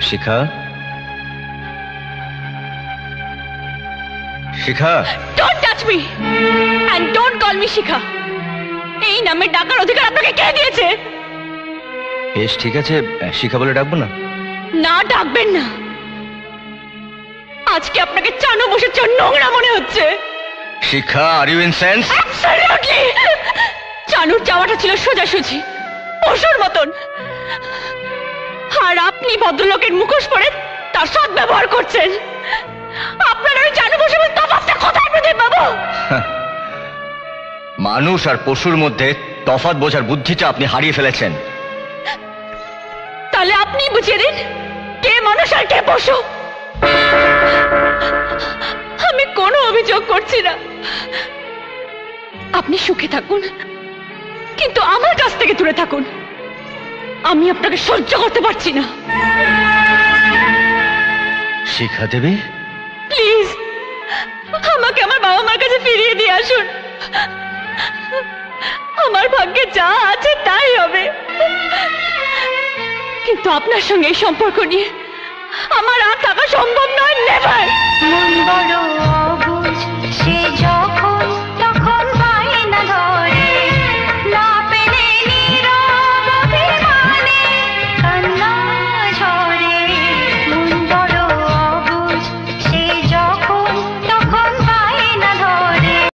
Shikha, Shikha, don't touch me and don't call me Shikha. এই নামে ডাকার অধিকার আপনাকে কে দিয়েছে? বেশ ঠিক আছে, শিখা বলে ডাকবো না? না, ডাকবেন না। আজকে আপনাকে চানু বসে নোংরা মনে হচ্ছে। Shikha, are you in sense? Absolutely. চানুর চাওয়াটা ছিল সোজাসুজি, পশুর মতন, আর আপনি ভদ্রলোকের মুখোশ পরে তার সৎ ব্যবহার করছেন। আপনার ওই চানু বসে তফাৎটা কোথায় প্রদীপ বাবু? মানুষ আর পশুর মধ্যে তফাৎ বোঝার বুদ্ধিটা আপনি হারিয়ে ফেলেছেন। তাহলে আপনি বুঝিয়ে দিন কে মানুষ আর কে পশু। আমি কোনো অভিযোগ করছি না, আপনি সুখে থাকুন, কিন্তু আমার কাছ থেকে দূরে থাকুন। আমি আপনাকে সহ্য করতে পারছি না। শিখা দেবী, প্লিজ আমাকে আমার বাবা মার কাছে ফিরিয়ে দিয়ে আসুন। আমার ভাগ্যে যা আছে তাই হবে, কিন্তু আপনার সঙ্গে এই সম্পর্ক নিয়ে আমার আর থাকা সম্ভব নয়। নেভার।